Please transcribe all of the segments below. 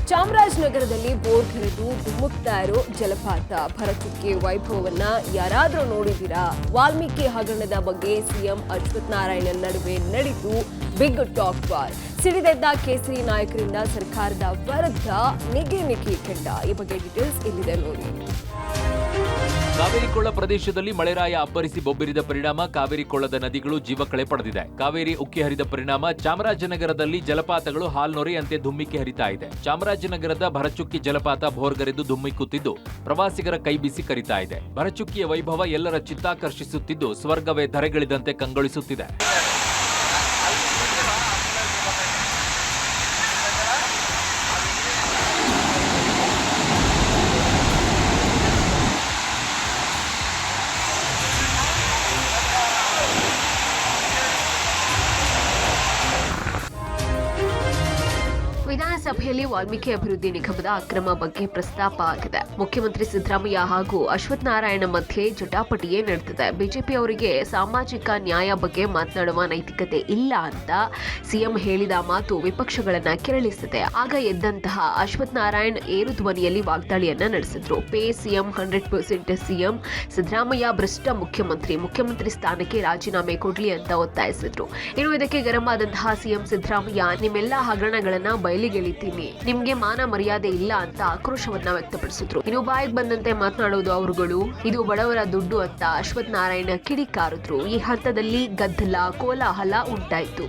ಚಾಮರಾಜನಗರದಲ್ಲಿ ಬೋರ್ ಕೆರೆದು ಧುಮುಕ್ತಾ ಇರೋ ಜಲಪಾತ ಭರಚುಕ್ಕಿ ವೈಭವವನ್ನ ಯಾರಾದ್ರೂ ನೋಡಿದ್ದೀರಾ? ವಾಲ್ಮೀಕಿ ಹಗರಣದ ಬಗ್ಗೆ ಸಿಎಂ ಅಶ್ವಥ್ ನಾರಾಯಣ್ ನಡುವೆ ನಡೆದು ಬಿಗ್ ಟಾಕ್ ವಾರ್. ಸಿಡಿದೆದ್ದ ಕೇಸರಿ ನಾಯಕರಿಂದ ಸರ್ಕಾರದ ವಿರುದ್ಧ ನಿಗಿ ಕೆಂಡ. ಈ ಬಗ್ಗೆ ಡೀಟೇಲ್ಸ್ ಇಲ್ಲಿದೆ ನೋಡಿ. ಕಾವೇರಿ ಕೊಳ್ಳ ಪ್ರದೇಶದಲ್ಲಿ ಮಳೆರಾಯ ಅಬ್ಬರಿಸಿ ಬೊಬ್ಬಿರಿದ ಪರಿಣಾಮ ಕಾವೇರಿ ಕೊಳ್ಳದ ನದಿಗಳು ಜೀವಕಳೆ ಪಡೆದಿದೆ. ಕಾವೇರಿ ಉಕ್ಕಿ ಹರಿದ ಪರಿಣಾಮ ಚಾಮರಾಜನಗರದಲ್ಲಿ ಜಲಪಾತಗಳು ಹಾಲ್ನೊರೆಯಂತೆ ಧುಮ್ಮಿಕ್ಕಿ ಹರಿತಾ ಇದೆ. ಚಾಮರಾಜನಗರದ ಭರಚುಕ್ಕಿ ಜಲಪಾತ ಭೋರ್ಗರೆದು ಧುಮ್ಮಿಕ್ಕುತ್ತಿದ್ದು ಪ್ರವಾಸಿಗರ ಕೈಬೀಸಿ ಕರಿತಾ ಇದೆ. ಭರಚುಕ್ಕಿಯ ವೈಭವ ಎಲ್ಲರ ಚಿತ್ತಾಕರ್ಷಿಸುತ್ತಿದ್ದು ಸ್ವರ್ಗವೇ ಧರೆಗಿಳಿದಂತೆ ಕಂಗೊಳಿಸುತ್ತಿದೆ. ವಿಧಾನಸಭೆಯಲ್ಲಿ ವಾಲ್ಮೀಕಿ ಅಭಿವೃದ್ಧಿ ನಿಗಮದ ಅಕ್ರಮ ಬಗ್ಗೆ ಪ್ರಸ್ತಾಪ ಆಗಿದೆ. ಮುಖ್ಯಮಂತ್ರಿ ಸಿದ್ದರಾಮಯ್ಯ ಹಾಗೂ ಅಶ್ವಥ್ ನಾರಾಯಣ ಮಧ್ಯೆ ಜಟಾಪಟಿಯೇ ನಡೆದಿದೆ. ಬಿಜೆಪಿ ಅವರಿಗೆ ಸಾಮಾಜಿಕ ನ್ಯಾಯ ಬಗ್ಗೆ ಮಾತನಾಡುವ ನೈತಿಕತೆ ಇಲ್ಲ ಅಂತ ಸಿಎಂ ಹೇಳಿದ ಮಾತು ವಿಪಕ್ಷಗಳನ್ನ ಕೆರಳಿಸಿದೆ. ಆಗ ಎದ್ದಂತಹ ಅಶ್ವಥ್ ನಾರಾಯಣ್ ಏರು ಧ್ವನಿಯಲ್ಲಿ ವಾಗ್ದಾಳಿಯನ್ನ ನಡೆಸಿದ್ರು. ಪೇ ಸಿಎಂ 100% ಸಿಎಂ ಸಿದ್ದರಾಮಯ್ಯ ಭ್ರಷ್ಟ ಮುಖ್ಯಮಂತ್ರಿ ಸ್ಥಾನಕ್ಕೆ ರಾಜೀನಾಮೆ ಕೊಡ್ಲಿ ಅಂತ ಒತ್ತಾಯಿಸಿದ್ರು. ಇನ್ನು ಇದಕ್ಕೆ ಗರಂ ಆದಂತಹ ಸಿಎಂ ಸಿದ್ದರಾಮಯ್ಯ ನಿಮ್ಮೆಲ್ಲ ಹಗರಣಗಳನ್ನ ಬಯಲಿಗೆಳಿತೀನಿ, ನಿಮ್ಗೆ ಮಾನ ಮರ್ಯಾದೆ ಇಲ್ಲ ಅಂತ ಆಕ್ರೋಶವನ್ನ ವ್ಯಕ್ತಪಡಿಸಿದ್ರು. ಇನ್ನು ಬಾಯಿಗೆ ಬಂದಂತೆ ಮಾತನಾಡೋದು ಅವರುಗಳು, ಇದು ಬಡವರ ದುಡ್ಡು ಅಂತ ಅಶ್ವಥ್ ನಾರಾಯಣ ಕಿಡಿಕಾರಿದ್ರು. ಈ ಹಂತದಲ್ಲಿ ಗದ್ದಲ ಕೋಲಾಹಲ ಉಂಟಾಯಿತು.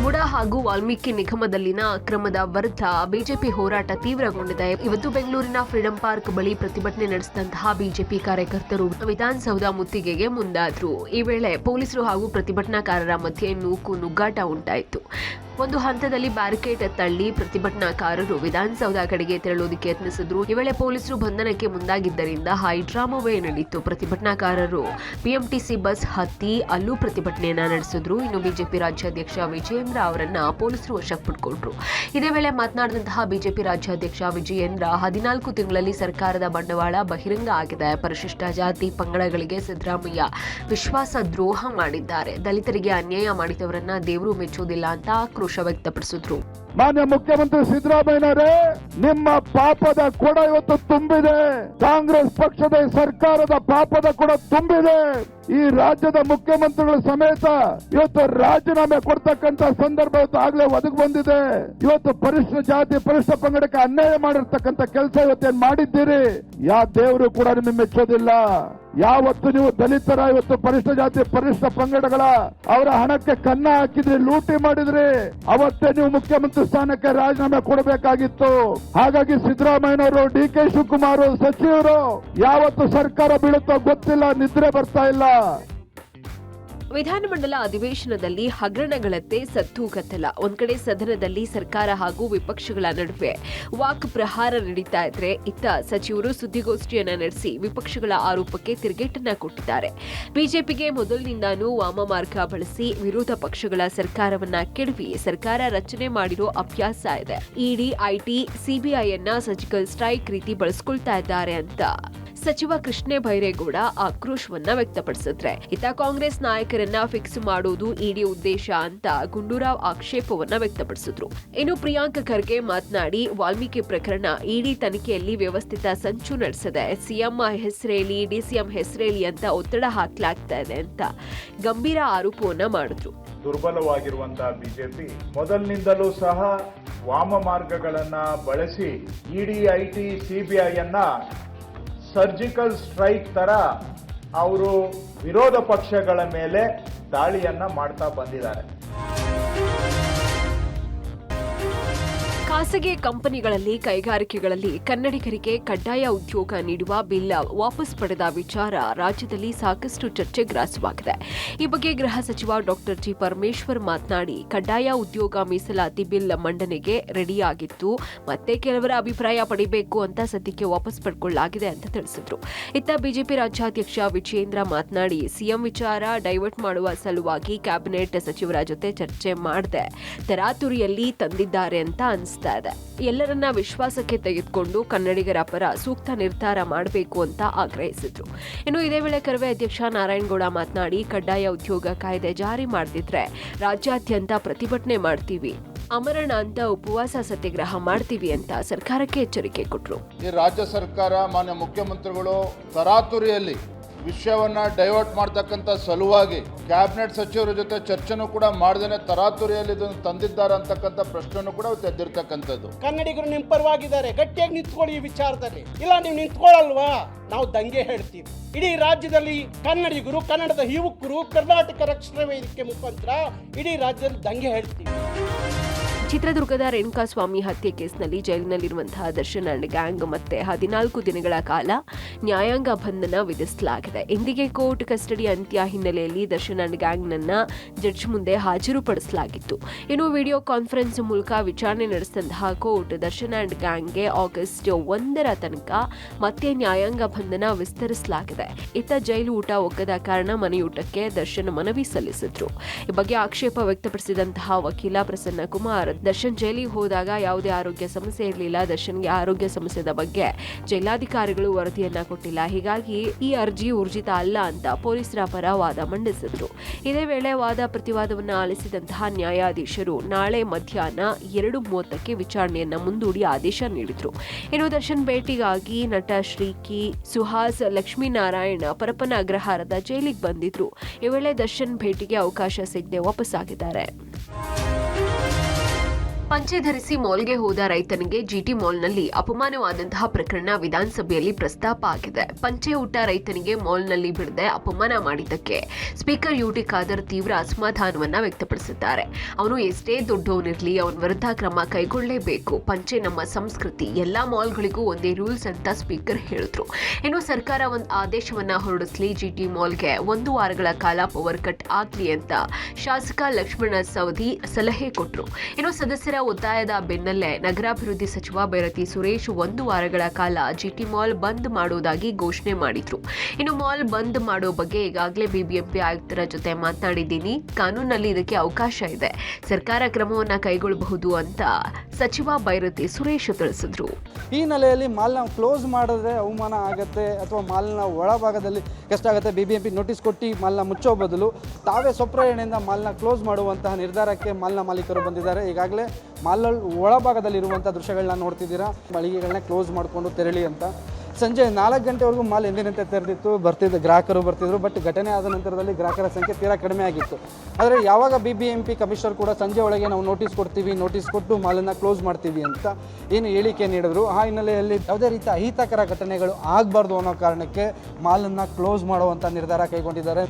ಮುಡಾ ಹಾಗೂ ವಾಲ್ಮೀಕಿ ನಿಗಮದಲ್ಲಿನ ಅಕ್ರಮದ ವಿರುದ್ಧ ಬಿಜೆಪಿ ಹೋರಾಟ ತೀವ್ರಗೊಂಡಿದೆ. ಇವತ್ತು ಬೆಂಗಳೂರಿನ ಫ್ರೀಡಂ ಪಾರ್ಕ್ ಬಳಿ ಪ್ರತಿಭಟನೆ ನಡೆಸಿದಂತಹ ಬಿಜೆಪಿ ಕಾರ್ಯಕರ್ತರು ವಿಧಾನಸೌಧ ಮುತ್ತಿಗೆಗೆ ಮುಂದಾದ್ರು. ಈ ವೇಳೆ ಪೊಲೀಸರು ಹಾಗೂ ಪ್ರತಿಭಟನಾಕಾರರ ಮಧ್ಯೆ ನುಗ್ಗಾಟ ಉಂಟಾಯಿತು. ಒಂದು ಹಂತದಲ್ಲಿ ಬ್ಯಾರಿಕೇಡ್ ತಳ್ಳಿ ಪ್ರತಿಭಟನಾಕಾರರು ವಿಧಾನಸೌಧ ಕಡೆಗೆ ತೆರಳುವುದಕ್ಕೆ ಯತ್ನಿಸಿದ್ರು. ಈ ವೇಳೆ ಪೊಲೀಸರು ಬಂಧನಕ್ಕೆ ಮುಂದಾಗಿದ್ದರಿಂದ ಹೈಡ್ರಾಮವೇ ನಡೆಯಿತು. ಪ್ರತಿಭಟನಾಕಾರರು ಬಿಎಂಟಿಸಿ ಬಸ್ ಹತ್ತಿ ಅಲ್ಲೂ ಪ್ರತಿಭಟನೆಯನ್ನ ನಡೆಸಿದ್ರು. ಇನ್ನು ಬಿಜೆಪಿ ರಾಜ್ಯಾಧ್ಯಕ್ಷ ವಿಜಯೇಂದ್ರ ಅವರನ್ನ ಪೊಲೀಸರು ವಶಕ್ಕೆ ಪಡ್ಕೊಂಡ್ರು. ಇದೇ ವೇಳೆ ಮಾತನಾಡಿದಂತಹ ಬಿಜೆಪಿ ರಾಜ್ಯಾಧ್ಯಕ್ಷ ವಿಜಯೇಂದ್ರ 14 ತಿಂಗಳಲ್ಲಿ ಸರ್ಕಾರದ ಬಂಡವಾಳ ಬಹಿರಂಗ ಆಗಿದೆ. ಪರಿಶಿಷ್ಟ ಜಾತಿ ಪಂಗಡಗಳಿಗೆ ಸಿದ್ದರಾಮಯ್ಯ ವಿಶ್ವಾಸ ದ್ರೋಹ ಮಾಡಿದ್ದಾರೆ. ದಲಿತರಿಗೆ ಅನ್ಯಾಯ ಮಾಡಿದವರನ್ನ ದೇವರು ಮೆಚ್ಚುವುದಿಲ್ಲ ಅಂತ ಆಕ್ರೋಶ ವ್ಯಕ್ತಪಡಿಸಿದ್ರು. ಮಾನ್ಯ ಮುಖ್ಯಮಂತ್ರಿ ಸಿದ್ದರಾಮಯ್ಯನವರೇ, ನಿಮ್ಮ ಪಾಪದ ಕೊಡ ಇವತ್ತು ತುಂಬಿದೆ. ಕಾಂಗ್ರೆಸ್ ಪಕ್ಷದ ಸರ್ಕಾರದ ಪಾಪದ ಕೊಡ ತುಂಬಿದೆ. ಈ ರಾಜ್ಯದ ಮುಖ್ಯಮಂತ್ರಿಗಳ ಸಮೇತ ಇವತ್ತು ರಾಜೀನಾಮೆ ಕೊಡ್ತಕ್ಕಂತ ಸಂದರ್ಭ ಇವತ್ತು ಆಗ್ಲೇ ಒದಗಿ ಬಂದಿದೆ. ಇವತ್ತು ಪರಿಶಿಷ್ಟ ಜಾತಿ ಪರಿಶಿಷ್ಟ ಪಂಗಡಕ್ಕೆ ಅನ್ಯಾಯ ಮಾಡಿರ್ತಕ್ಕಂಥ ಕೆಲಸ ಇವತ್ತೇನ್ ಮಾಡಿದ್ದೀರಿ? ಯಾವ ದೇವರು ಕೂಡ ನಿಮಗೆ ಮೆಚ್ಚೋದಿಲ್ಲ. ಯಾವತ್ತು ನೀವು ದಲಿತರ ಇವತ್ತು ಪರಿಶಿಷ್ಟ ಜಾತಿ ಪರಿಶಿಷ್ಟ ಪಂಗಡಗಳ ಅವರ ಹಣಕ್ಕೆ ಕನ್ನ ಹಾಕಿದ್ರಿ, ಲೂಟಿ ಮಾಡಿದ್ರಿ, ಅವತ್ತೇ ನೀವು ಮುಖ್ಯಮಂತ್ರಿ ಸ್ಥಾನಕ್ಕೆ ರಾಜೀನಾಮೆ ಕೊಡಬೇಕಾಗಿತ್ತು. ಹಾಗಾಗಿ ಸಿದ್ದರಾಮಯ್ಯನವರು, ಡಿಕೆ ಶಿವಕುಮಾರ್ ಸಚಿವರು ಯಾವತ್ತು ಸರ್ಕಾರ ಬೀಳುತ್ತೋ ಗೊತ್ತಿಲ್ಲ, ನಿದ್ರೆ ಬರ್ತಾ ಇಲ್ಲ. ವಿಧಾನಮಂಡಲ ಅಧಿವೇಶನದಲ್ಲಿ ಹಗರಣಗಳಂತೆ ಸದ್ದು ಗದ್ದಲ. ಒಂದ್ ಕಡೆ ಸದನದಲ್ಲಿ ಸರ್ಕಾರ ಹಾಗೂ ವಿಪಕ್ಷಗಳ ನಡುವೆ ವಾಕ್ ಪ್ರಹಾರ ನಡೀತಾ ಇದ್ರೆ, ಇತ್ತ ಸಚಿವರು ಸುದ್ದಿಗೋಷ್ಠಿಯನ್ನ ನಡೆಸಿ ವಿಪಕ್ಷಗಳ ಆರೋಪಕ್ಕೆ ತಿರುಗೇಟನ್ನ ಕೊಟ್ಟಿದ್ದಾರೆ. ಬಿಜೆಪಿಗೆ ಮೊದಲಿನಿಂದಾನೂ ವಾಮಮಾರ್ಗ ಬಳಸಿ ವಿರೋಧ ಪಕ್ಷಗಳ ಸರ್ಕಾರವನ್ನ ಕೆಡವಿ ಸರ್ಕಾರ ರಚನೆ ಮಾಡಿರೋ ಅಭ್ಯಾಸ ಇದೆ. ಇಡಿ, ಐಟಿ, ಸಿಬಿಐಯನ್ನ ಸರ್ಜಿಕಲ್ ಸ್ಟ್ರೈಕ್ ರೀತಿ ಬಳಸ್ಕೊಳ್ತಾ ಇದ್ದಾರೆ ಅಂತ ಸಚಿವ ಕೃಷ್ಣ ಬೈರೇಗೌಡ ಆಕ್ರೋಶವನ್ನ ವ್ಯಕ್ತಪಡಿಸಿದ್ರೆ, ಇತ್ತ ಕಾಂಗ್ರೆಸ್ ನಾಯಕರನ್ನ ಫಿಕ್ಸ್ ಮಾಡುವುದು ಇಡಿ ಉದ್ದೇಶ ಅಂತ ಗುಂಡೂರಾವ್ ಆಕ್ಷೇಪವನ್ನ ವ್ಯಕ್ತಪಡಿಸಿದ್ರು. ಇನ್ನು ಪ್ರಿಯಾಂಕ್ ಖರ್ಗೆ ಮಾತನಾಡಿ, ವಾಲ್ಮೀಕಿ ಪ್ರಕರಣ ಇಡಿ ತನಿಖೆಯಲ್ಲಿ ವ್ಯವಸ್ಥಿತ ಸಂಚು ನಡೆಸಿದೆ. ಸಿಎಂ ಹೆಸರೇಳಿ, ಡಿಸಿಎಂ ಹೆಸರೇಳಿ ಅಂತ ಒತ್ತಡ ಹಾಕಲಾಗ್ತಾ ಇದೆ ಅಂತ ಗಂಭೀರ ಆರೋಪವನ್ನ ಮಾಡಿದ್ರು. ದುರ್ಬಲವಾಗಿರುವಂತಹ ಬಿಜೆಪಿ ಮೊದಲಿನಿಂದಲೂ ಸಹ ವಾಮ ಮಾರ್ಗಗಳನ್ನ ಬಳಸಿ ಇಡಿ, ಐಟಿ, ಸಿಬಿಐಯನ್ನ ಸರ್ಜಿಕಲ್ ಸ್ಟ್ರೈಕ್ ತರ ಅವರು ವಿರೋಧ ಪಕ್ಷಗಳ ಮೇಲೆ ದಾಳಿಯನ್ನ ಮಾಡ್ತಾ ಬಂದಿದ್ದಾರೆ. ಖಾಸಗಿ ಕಂಪನಿಗಳಲ್ಲಿ ಕೈಗಾರಿಕೆಗಳಲ್ಲಿ ಕನ್ನಡಿಗರಿಗೆ ಕಡ್ಡಾಯ ಉದ್ಯೋಗ ನೀಡುವ ಬಿಲ್ ವಾಪಸ್ ಪಡೆದ ವಿಚಾರ ರಾಜ್ಯದಲ್ಲಿ ಸಾಕಷ್ಟು ಚರ್ಚೆ ಗ್ರಾಸವಾಗಿದೆ. ಈ ಬಗ್ಗೆ ಗೃಹ ಸಚಿವ ಡಾಕ್ಟರ್ ಜಿ ಪರಮೇಶ್ವರ್ ಮಾತನಾಡಿ, ಕಡ್ಡಾಯ ಉದ್ಯೋಗ ಮೀಸಲಾತಿ ಬಿಲ್ ಮಂಡನೆಗೆ ರೆಡಿಯಾಗಿತ್ತು, ಮತ್ತೆ ಕೆಲವರ ಅಭಿಪ್ರಾಯ ಪಡಿಬೇಕು ಅಂತ ಸದ್ಯಕ್ಕೆ ವಾಪಸ್ ಪಡ್ಕೊಳ್ಳಲಾಗಿದೆ ಅಂತ ತಿಳಿಸಿದ್ರು. ಇತ್ತ ಬಿಜೆಪಿ ರಾಜ್ಯಾಧ್ಯಕ್ಷ ವಿಜಯೇಂದ್ರ ಮಾತನಾಡಿ, ಸಿಎಂ ವಿಚಾರ ಡೈವರ್ಟ್ ಮಾಡುವ ಸಲುವಾಗಿ ಕ್ಯಾಬಿನೆಟ್ ಸಚಿವರ ಜೊತೆ ಚರ್ಚೆ ಮಾಡದೆ ತರಾತುರಿಯಲ್ಲಿ ತಂದಿದ್ದಾರೆ ಅಂತ ಅನಿಸ್ತಾ ಇದೆ. ಎಲ್ಲರನ್ನ ವಿಶ್ವಾಸಕ್ಕೆ ತೆಗೆದುಕೊಂಡು ಕನ್ನಡಿಗರ ಪರ ಸೂಕ್ತ ನಿರ್ಧಾರ ಮಾಡಬೇಕು ಅಂತ ಆಗ್ರಹಿಸಿದ್ರು. ಇನ್ನು ಇದೇ ವೇಳೆ ಕರವೇ ಅಧ್ಯಕ್ಷ ನಾರಾಯಣಗೌಡ ಮಾತನಾಡಿ, ಕಡ್ಡಾಯ ಉದ್ಯೋಗ ಕಾಯ್ದೆ ಜಾರಿ ಮಾಡದಿದ್ರೆ ರಾಜ್ಯಾದ್ಯಂತ ಪ್ರತಿಭಟನೆ ಮಾಡ್ತೀವಿ, ಅಮರಣ ಅಂತ ಉಪವಾಸ ಸತ್ಯಾಗ್ರಹ ಮಾಡ್ತೀವಿ ಅಂತ ಸರ್ಕಾರಕ್ಕೆ ಎಚ್ಚರಿಕೆ ಕೊಟ್ಟರು. ಈ ರಾಜ್ಯ ಸರ್ಕಾರ ಮಾನ್ಯ ಮುಖ್ಯಮಂತ್ರಿಗಳು ತರಾತುರಿಯಲ್ಲಿ ವಿಷಯವನ್ನ ಡೈವರ್ಟ್ ಮಾಡ್ತಕ್ಕಂಥ ಸಲುವಾಗಿ ಕ್ಯಾಬಿನೆಟ್ ಸಚಿವರ ಜೊತೆ ಚರ್ಚೆನೂ ಕೂಡ ಮಾಡದೇನೆ ತರಾತುರಿಯಲ್ಲಿ ಇದನ್ನು ತಂದಿದ್ದಾರೆ ಅಂತಕ್ಕಂಥ ಪ್ರಶ್ನೆನೂ ಕೂಡ ಎದ್ದಿರ್ತಕ್ಕಂಥದ್ದು. ಕನ್ನಡಿಗರು ನಿಮ್ಮ ಪರವಾಗಿದ್ದಾರೆ, ಗಟ್ಟಿಯಾಗಿ ನಿಂತ್ಕೊಳ್ಳಿ ಈ ವಿಚಾರದಲ್ಲಿ. ಇಲ್ಲ ನೀವು ನಿಂತ್ಕೊಳ್ಳಲ್ವಾ, ನಾವು ದಂಗೆ ಹೇಳ್ತೀವಿ. ಇಡೀ ರಾಜ್ಯದಲ್ಲಿ ಕನ್ನಡಿಗರು, ಕನ್ನಡದ ಯುವಕರು ಕರ್ನಾಟಕ ರಕ್ಷಣಾ ವೇದಿಕೆ ಮುಖಾಂತರ ಇಡೀ ರಾಜ್ಯದಲ್ಲಿ ದಂಗೆ ಹೇಳ್ತೀವಿ. ಚಿತ್ರದುರ್ಗದ ರೇಣುಕಾಸ್ವಾಮಿ ಹತ್ಯೆ ಕೇಸ್ನಲ್ಲಿ ಜೈಲಿನಲ್ಲಿರುವಂತಹ ದರ್ಶನ್ ಅಂಡ್ ಗ್ಯಾಂಗ್ ಮತ್ತೆ 14 ದಿನಗಳ ಕಾಲ ನ್ಯಾಯಾಂಗ ಬಂಧನ ವಿಧಿಸಲಾಗಿದೆ. ಇಂದಿಗೆ ಕೋರ್ಟ್ ಕಸ್ಟಡಿ ಅಂತ್ಯ ಹಿನ್ನೆಲೆಯಲ್ಲಿ ದರ್ಶನ್ ಅಂಡ್ ಗ್ಯಾಂಗ್ನನ್ನ ಜಡ್ಜ್ ಮುಂದೆ ಹಾಜರುಪಡಿಸಲಾಗಿತ್ತು. ಇನ್ನು ವಿಡಿಯೋ ಕಾನ್ಫರೆನ್ಸ್ ಮೂಲಕ ವಿಚಾರಣೆ ನಡೆಸಿದಂತಹ ಕೋರ್ಟ್ ದರ್ಶನ್ ಅಂಡ್ ಗ್ಯಾಂಗ್ಗೆ ಆಗಸ್ಟ್ 1 ತನಕ ಮತ್ತೆ ನ್ಯಾಯಾಂಗ ಬಂಧನ ವಿಸ್ತರಿಸಲಾಗಿದೆ. ಇತ್ತ ಜೈಲು ಊಟ ಒಗ್ಗದ ಕಾರಣ ಮನೆಯೂಟಕ್ಕೆ ದರ್ಶನ್ ಮನವಿ ಸಲ್ಲಿಸಿದ್ರು. ಈ ಬಗ್ಗೆ ಆಕ್ಷೇಪ ವ್ಯಕ್ತಪಡಿಸಿದಂತಹ ವಕೀಲ ಪ್ರಸನ್ನ ಕುಮಾರ್, ದರ್ಶನ್ ಜೈಲಿಗೆ ಹೋದಾಗ ಯಾವುದೇ ಆರೋಗ್ಯ ಸಮಸ್ಯೆ ಇರಲಿಲ್ಲ, ದರ್ಶನ್ಗೆ ಆರೋಗ್ಯ ಸಮಸ್ಯೆದ ಬಗ್ಗೆ ಜೈಲಾಧಿಕಾರಿಗಳು ವರದಿಯನ್ನ ಕೊಟ್ಟಿಲ್ಲ, ಹೀಗಾಗಿ ಈ ಅರ್ಜಿ ಊರ್ಜಿತ ಅಲ್ಲ ಅಂತ ಪೊಲೀಸರ ಪರ ವಾದ ಮಂಡಿಸಿದ್ರು. ಇದೇ ವೇಳೆ ವಾದ ಪ್ರತಿವಾದವನ್ನು ಆಲಿಸಿದಂತಹ ನ್ಯಾಯಾಧೀಶರು ನಾಳೆ ಮಧ್ಯಾಹ್ನ 2:30ಕ್ಕೆ ವಿಚಾರಣೆಯನ್ನ ಮುಂದೂಡಿ ಆದೇಶ ನೀಡಿದ್ರು. ಇನ್ನು ದರ್ಶನ್ ಭೇಟಿಗಾಗಿ ನಟ ಶ್ರೀಕಿ, ಸುಹಾಸ್, ಲಕ್ಷ್ಮೀನಾರಾಯಣ ಪರಪ್ಪನ ಅಗ್ರಹಾರದ ಜೈಲಿಗೆ ಬಂದಿದ್ರು. ಈ ವೇಳೆ ದರ್ಶನ್ ಭೇಟಿಗೆ ಅವಕಾಶ ಸಿಗದೆ ವಾಪಸ್ಸಾಗಿದ್ದಾರೆ. ಪಂಚೆ ಧರಿಸಿ ಮಾಲ್ಗೆ ಹೋದ ರೈತನಿಗೆ ಜಿಟಿ ಮಾಲ್ನಲ್ಲಿ ಅಪಮಾನವಾದಂತಹ ಪ್ರಕರಣ ವಿಧಾನಸಭೆಯಲ್ಲಿ ಪ್ರಸ್ತಾಪ ಆಗಿದೆ. ಪಂಚೆ ಉಟ್ಟ ರೈತನಿಗೆ ಮಾಲ್ನಲ್ಲಿ ಬಿಡದೆ ಅಪಮಾನ ಮಾಡಿದ್ದಕ್ಕೆ ಸ್ಪೀಕರ್ ಯುಟಿ ಖಾದರ್ ತೀವ್ರ ಅಸಮಾಧಾನವನ್ನ ವ್ಯಕ್ತಪಡಿಸಿದ್ದಾರೆ. ಅವನು ಎಷ್ಟೇ ದೊಡ್ಡವನಿರಲಿ ಅವನ ವಿರುದ್ಧ ಕ್ರಮ ಕೈಗೊಳ್ಳಲೇಬೇಕು. ಪಂಚೆ ನಮ್ಮ ಸಂಸ್ಕೃತಿ, ಎಲ್ಲಾ ಮಾಲ್ಗಳಿಗೂ ಒಂದೇ ರೂಲ್ಸ್ ಅಂತ ಸ್ಪೀಕರ್ ಹೇಳಿದ್ರು. ಇನ್ನು ಸರ್ಕಾರ ಒಂದು ಆದೇಶವನ್ನ ಹೊರಡಿಸಲಿ, ಜಿಟಿ ಮಾಲ್ಗೆ 1 ವಾರಗಳ ಕಾಲ ಪವರ್ ಕಟ್ ಆಗ್ಲಿ ಅಂತ ಶಾಸಕ ಲಕ್ಷ್ಮಣ ಸವದಿ ಸಲಹೆ ಕೊಟ್ಟರು. ಇನ್ನು ಸದಸ್ಯರ ಒತ್ತಾಯದ ಬೆನ್ನಲ್ಲೇ ನಗರಾಭಿವೃದ್ಧಿ ಸಚಿವ ಬೈರತಿ ಸುರೇಶ್ 1 ವಾರಗಳ ಕಾಲ ಜಿಟಿ ಮಾಲ್ ಬಂದ್ ಮಾಡುವುದಾಗಿ ಘೋಷಣೆ ಮಾಡಿದ್ರು. ಇನ್ನು ಮಾಲ್ ಬಂದ್ ಮಾಡೋ ಬಗ್ಗೆ ಈಗಾಗಲೇ ಬಿಬಿಎಂಪಿ ಆಯುಕ್ತರ ಜೊತೆ ಮಾತನಾಡಿದ್ದೀನಿ, ಕಾನೂನಲ್ಲಿ ಇದಕ್ಕೆ ಅವಕಾಶ ಇದೆ, ಸರ್ಕಾರ ಕ್ರಮವನ್ನ ಕೈಗೊಳ್ಳಬಹುದು ಅಂತ ಸಚಿವ ಬೈರತಿ ಸುರೇಶ್ ತಿಳಿಸಿದ್ರು. ಈ ನೆಲೆಯಲ್ಲಿ ಮಾಲ್ನ ಕ್ಲೋಸ್ ಮಾಡಿದ್ರೆ ಅವಮಾನ ಆಗುತ್ತೆ ಅಥವಾ ಮಾಲ್ನ ಒಳಭಾಗದಲ್ಲಿ ಕಷ್ಟ ಆಗುತ್ತೆ. ಬಿಬಿಎಂಪಿ ನೋಟಿಸ್ ಕೊಟ್ಟು ಮಾಲ್ನ ಮುಚ್ಚೋ ಬದಲು ತಾವೇ ಸ್ವಪ್ರೇರಣೆಯಿಂದ ಮಾಲ್ನ ಕ್ಲೋಸ್ ಮಾಡುವಂತಹ ನಿರ್ಧಾರಕ್ಕೆ ಮಾಲ್ನ ಮಾಲೀಕರು ಬಂದಿದ್ದಾರೆ. ಈಗಾಗಲೇ ಮಾಲ್ ಒಳಭಾಗದಲ್ಲಿರುವಂಥ ದೃಶ್ಯಗಳನ್ನ ನೋಡ್ತಿದ್ದೀರಾ. ಮಳಿಗೆಗಳನ್ನ ಕ್ಲೋಸ್ ಮಾಡಿಕೊಂಡು ತೆರಳಿ ಅಂತ. ಸಂಜೆ 4 ಗಂಟೆವರೆಗೂ ಮಾಲ್ ಎಂದಿನಂತೆ ತೆರೆದಿತ್ತು, ಗ್ರಾಹಕರು ಬರ್ತಿದ್ರು. ಬಟ್ ಘಟನೆ ಆದ ನಂತರದಲ್ಲಿ ಗ್ರಾಹಕರ ಸಂಖ್ಯೆ ತೀರಾ ಕಡಿಮೆ ಆಗಿತ್ತು. ಆದರೆ ಯಾವಾಗ ಬಿಬಿಎಂಪಿ ಕಮಿಷನರ್ ಕೂಡ ಸಂಜೆ ಒಳಗೆ ನಾವು ನೋಟಿಸ್ ಕೊಡ್ತೀವಿ, ನೋಟಿಸ್ ಕೊಟ್ಟು ಮಾಲನ್ನು ಕ್ಲೋಸ್ ಮಾಡ್ತೀವಿ ಅಂತ ಏನು ಹೇಳಿಕೆ ನೀಡಿದ್ರು, ಆ ಹಿನ್ನೆಲೆಯಲ್ಲಿ ಯಾವುದೇ ರೀತಿಯ ಅಹಿತಕರ ಘಟನೆಗಳು ಆಗಬಾರ್ದು ಅನ್ನೋ ಕಾರಣಕ್ಕೆ ಮಾಲನ್ನು ಕ್ಲೋಸ್ ಮಾಡುವಂಥ ನಿರ್ಧಾರ ಕೈಗೊಂಡಿದ್ದಾರೆ.